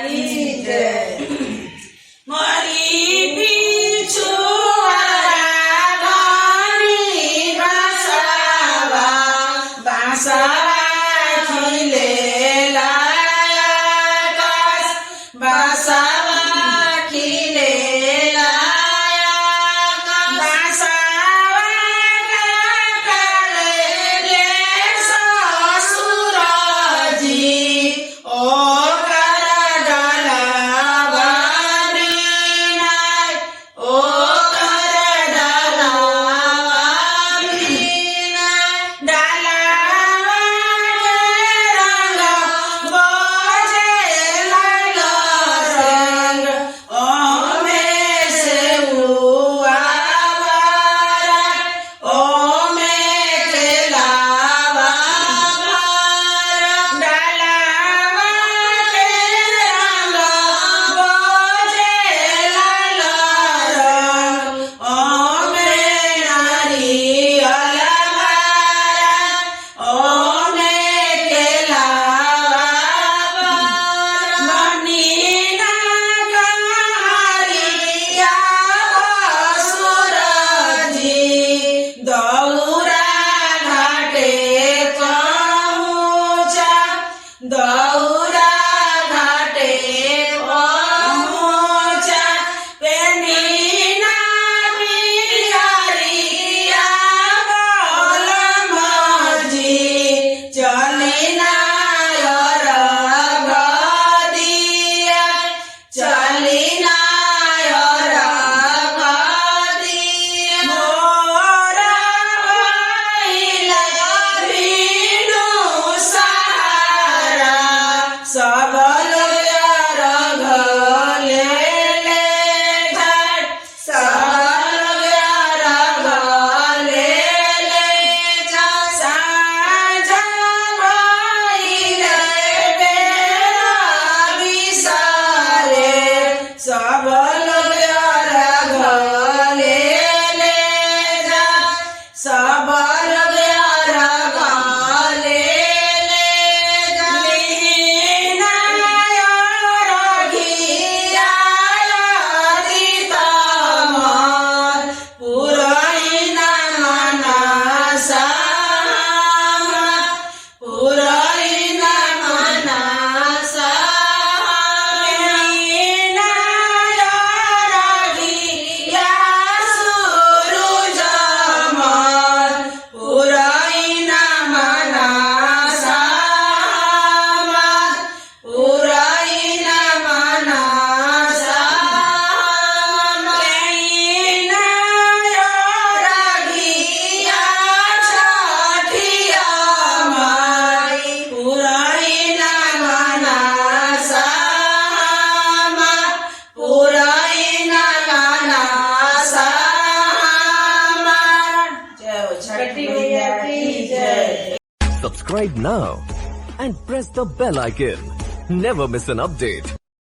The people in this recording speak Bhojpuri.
की जय। मरी पिछुआरा धनी बसवा बसवा खिले लायकस बसवा खिले लायकस बसवा काले ससुरजी ओ दौरा घाटे पहुँचा पेनीना बिहारिया बोलम जी चलिना दिया चलिना मोरा भइला बिनु सहारा सब लोग अर्घ ले ले झट सब लोग अर्घ ले ले झट साँझ भइले बेरा बिसरे सब लोग अर्घ ले ले झट सब लोग अर्घ ले ले झट Subscribe now and press the bell icon. Never miss an update.